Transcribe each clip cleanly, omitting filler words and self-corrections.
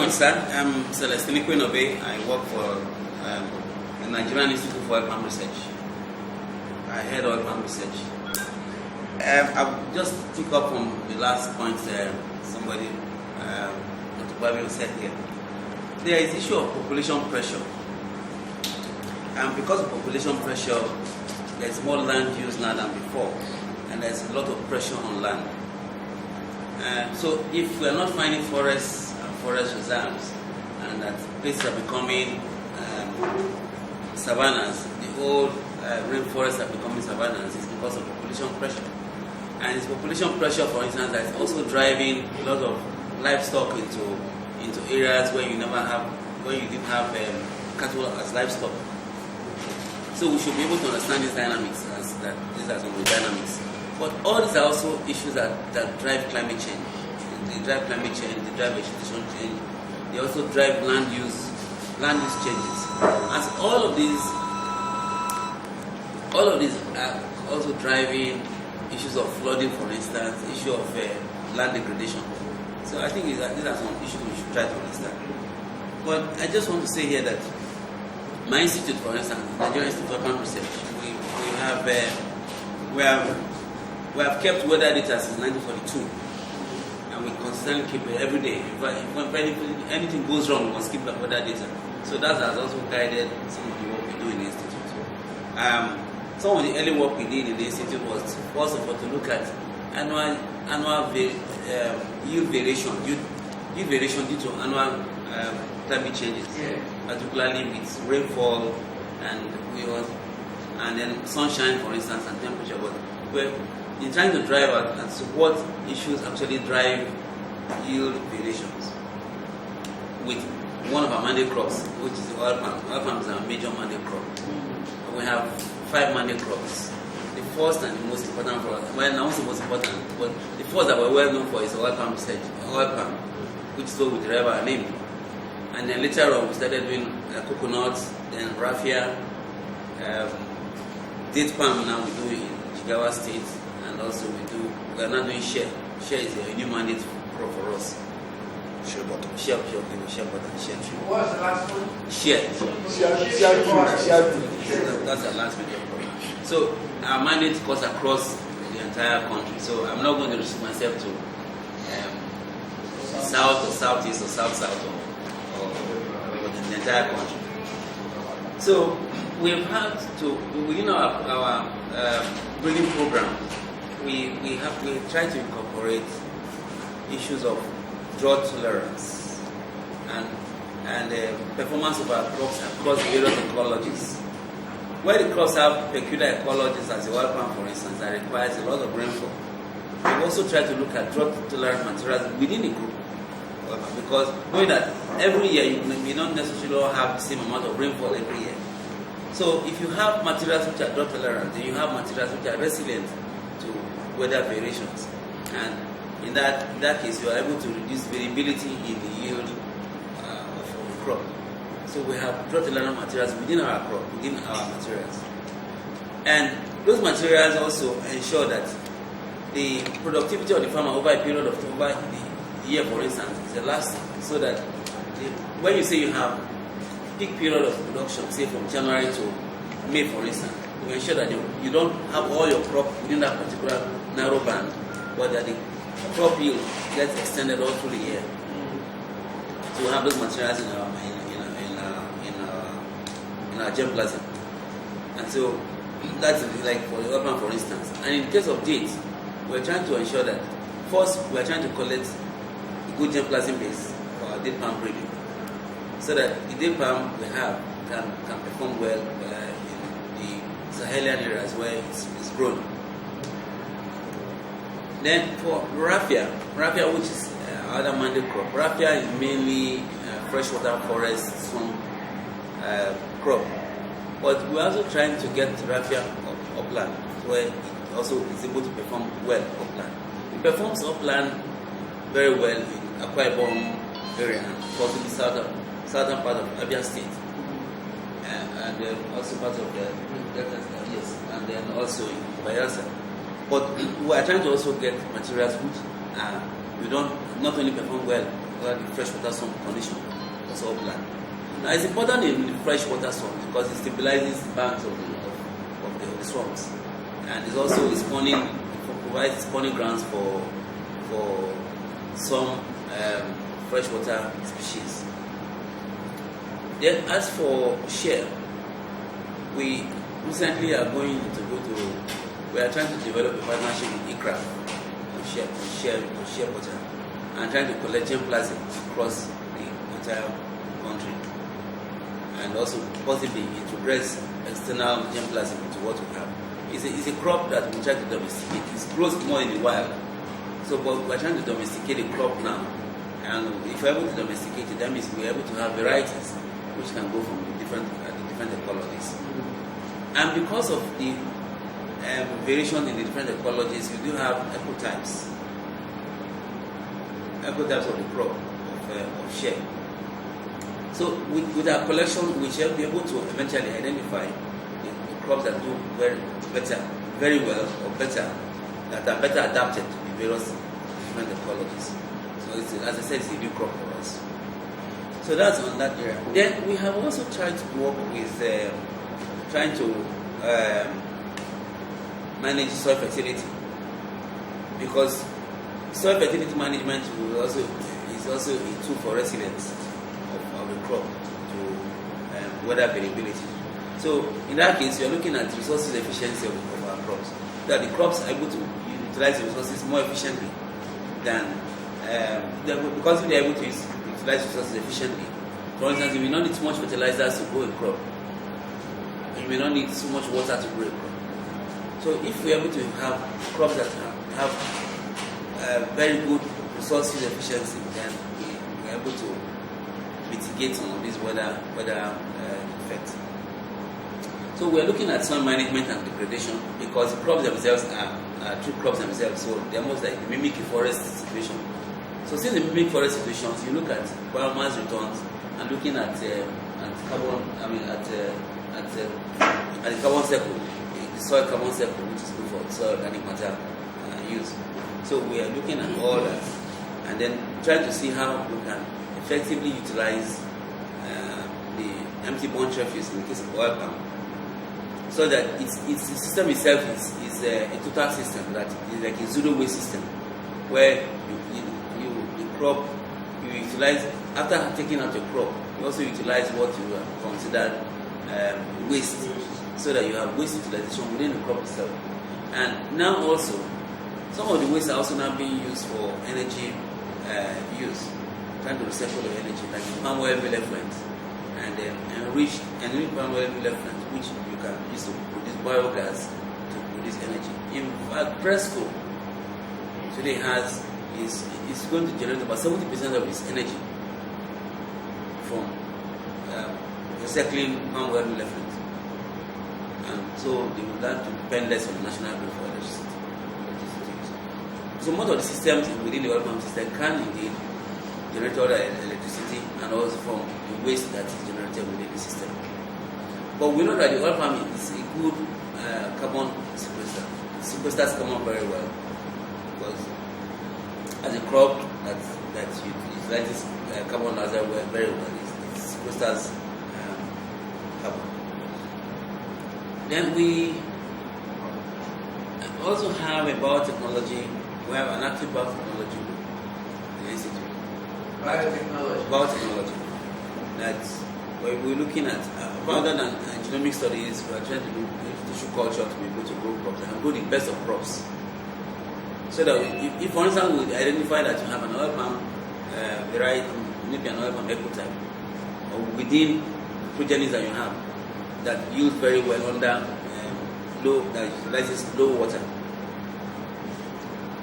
morning, sir. I'm Celestine Kwenobe. I work for the Nigerian Institute for Oil Palm Research. I head oil palm research. I'll just pick up from the last point somebody, Dr. Babi said here. There is issue of population pressure. And because of population pressure, there's more land use now than before. And there's a lot of pressure on land. So if we are not finding forests and forest reserves, and that places are becoming savannas, the whole rainforests are becoming savannas, it's because of population pressure. And it's population pressure, for instance, that's also driving a lot of livestock into areas where you didn't have cattle as livestock. So we should be able to understand these dynamics these are some of the dynamics. But all these are also issues that drive climate change. They drive climate change, they drive vegetation change, they also drive land use changes. As all of these are also driving issues of flooding, for instance, issue of land degradation. So I think these are some issues we should try to understand. But I just want to say here that my institute, for instance, Nigerian Institute for Palm Research, we have kept weather data since 1942, and we consistently keep it every day. If anything goes wrong, we must keep the weather data. So that has also guided some of the work we do in the institute. Some of the early work we did in the institute was first of all to look at annual yield variation due to annual climate changes, particularly with rainfall and then sunshine, for instance, and temperature. But we're trying to drive out and so what issues actually drive yield variations with one of our mandate crops, which is the oil palm. Oil palm is our major mandate crop. We have 5 mandate crops. The first and the most important for us, well, not the most important, but the first that we're well known for is oil palm research, oil palm, which is what we derive our name. And then later on, we started doing coconuts, then raffia, date palm. Now we do in Jigawa State, and also we are now doing shea. Shea is a new mandate crop for us. Shea butter. Shea butter. What was the last one? Shea. That's the last major crop. So our mandate goes across the entire country. So I'm not going to restrict myself to south or southeast or south or the entire country. So we've had to, within our breeding program, we try to incorporate issues of drought tolerance and performance of our crops across various ecologies. Where the crops have peculiar ecologies, as the oil palm, for instance, that requires a lot of rainfall, we also try to look at drought tolerant materials within the group, because knowing that every year you may not necessarily have the same amount of rainfall every year. So if you have materials which are drought tolerant, then you have materials which are resilient to weather variations, and in that case you are able to reduce variability in the yield of the crop. So we have drought tolerant materials within our crop, within our materials, and those materials also ensure that the productivity of the farmer over a period of over the year, for instance, is elastic, so that when you say you have peak period of production, say from January to May, for instance, you ensure that you don't have all your crop within that particular narrow band, but that the crop yield gets extended all through the year. So we have those materials in our germplasm, and so that's like for the oil palm, for instance. And in case of dates, we're trying to ensure that first we're trying to collect a good germplasm base for our date palm breeding, so that the date palm we have can perform well in the Sahelian areas where it's grown. Then for raffia, which is other mandate crop, raffia is mainly freshwater forest swamp crop, but we're also trying to get raffia upland, where it also is able to perform well upland. It performs upland very well in Akwa Ibom area, possibly southern part of Abia State, and also part of the yes, and then also in Bayelsa. But we are trying to also get materials which we don't not only perform well the freshwater swamp condition, also upland. Now it's important in freshwater swamps because it stabilizes the banks of the swamps, and it also provides spawning grounds for some freshwater species. Then, as for share, we recently are we are trying to develop a partnership with ICRA on share water, and trying to collect germplasm across the entire country, and also possibly introduce external germplasm into what we have. It's a crop that we try to domesticate. It grows more in the wild, so but we're trying to domesticate the crop now, and if we're able to domesticate it, that means we're able to have varieties which can go from the different ecologies. And because of the variation in the different ecologies, we do have ecotypes of the crop of share. So with our collection, we shall be able to eventually identify the crops that do very well, or better, that are better adapted to the various different ecologies. So it's, as I said, it's a new crop for us. So that's on that area. Then we have also tried to work with trying to manage soil fertility, because soil fertility management is also a tool for resilience of the crop to weather variability. So in that case, we are looking at resources efficiency of our crops, that the crops are able to utilize the resources more efficiently than because we are able to utilize resources efficiently. For instance, you may not need too much fertilizers to grow a crop. You may not need so much water to grow a crop. So if we are able to have crops that have very good resource use efficiency, then we are able to mitigate some of these weather effects. So we are looking at soil management and degradation, because the crops themselves are true crops themselves, so they are most like mimic a forest situation. So since they mimic forest situations, you look at biomass returns and looking at carbon, at the carbon cycle, the soil carbon cycle, which is good for soil organic matter use. So we are looking at all that, and then trying to see how we can effectively utilize the empty bunch refuse in the case of oil palm, so that the system itself is a total system, that is like a zero waste system, where the crop you utilize after taking out your crop, you also utilize what you have considered waste, so that you have waste utilization within the crop itself. And now also, some of the wastes are also now being used for energy use, trying to recycle the energy, like palm oil mill effluent, and then enrich palm oil mill effluent, which you can use to produce biogas to produce energy. In fact, Presco today is going to generate about 70% of its energy from recycling palm oil mill effluent, and so they would like to depend less on the national grid for electricity. So most of the systems within the oil palm system can indeed generate all the electricity, and also from the waste that is generated within the system. But we know that the oil palm is a good carbon sequester. It sequesters carbon very well, because as a crop that utilizes carbon as very well, it sequesters carbon. Then we also have a biotechnology. We have an active biotechnology in the institute. Biotechnology. That's where we're looking at, rather than genomic studies, we are trying to do tissue culture to be able to grow crops and grow the best of crops. So that if for instance, we identify that you have an oil palm variety, maybe an oil palm ecotype, or within progenies that you have, that yield very well under that utilizes low water,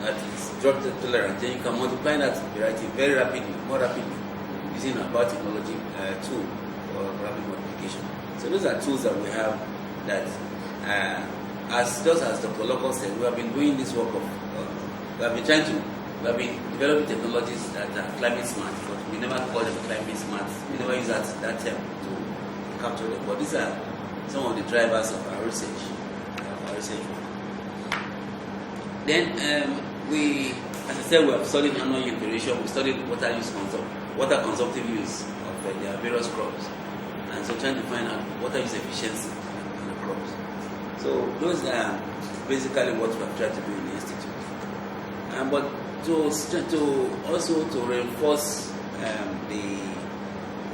that is drought tolerant, then you can multiply that variety very rapidly, more rapidly, using a biotechnology tool for rapid multiplication. So those are tools that we have that, as Dr. Loco said, we have been doing this work we have been developing technologies that are climate smart, but we never call them climate smart. We never use that term to capture them. But these are some of the drivers of our research. Then we As I said, we have studied annual yield variation, we studied water consumptive use of their various crops, and so trying to find out water use efficiency in the crops. So those are basically what we have tried to do in the institute. But to also to reinforce the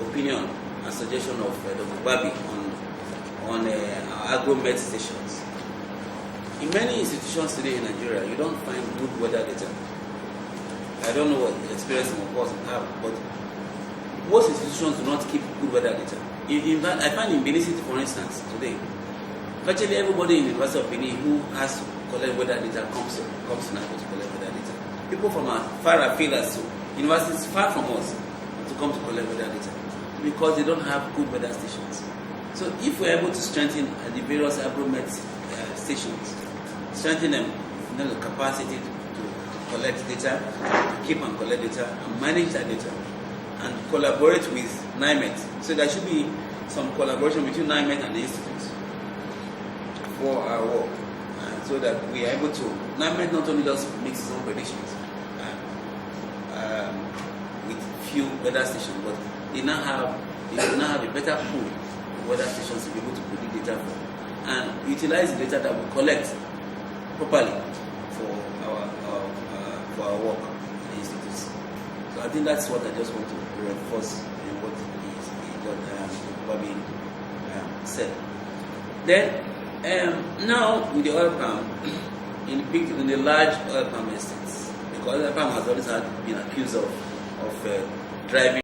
opinion and suggestion of Dr. Babi on our agro-med stations. In many institutions today in Nigeria, you don't find good weather data. I don't know what experience some of us have, but most institutions do not keep good weather data. In fact, I find in Benin City, for instance, today, virtually everybody in the University of Benin who has to collect weather data comes to Nigeria to collect weather data. People from far afield as universities far from us to come to collect weather data because they don't have good weather stations. So if we're able to strengthen the various agro-med stations, strengthen them, the capacity to collect data, to keep and collect data, and manage that data, and collaborate with NIMET. So there should be some collaboration between NIMET and the institutes for our work, so that we are able to. NIMET not only just makes its own predictions with few weather stations, but they now have a better pool of weather stations to be able to predict data for, and utilize the data that we collect properly for our work in the institutes. So I think that's what I just want to reinforce in what Bobby said. Then now with the oil palm in the large oil palm estates, because oil palm has always been accused of driving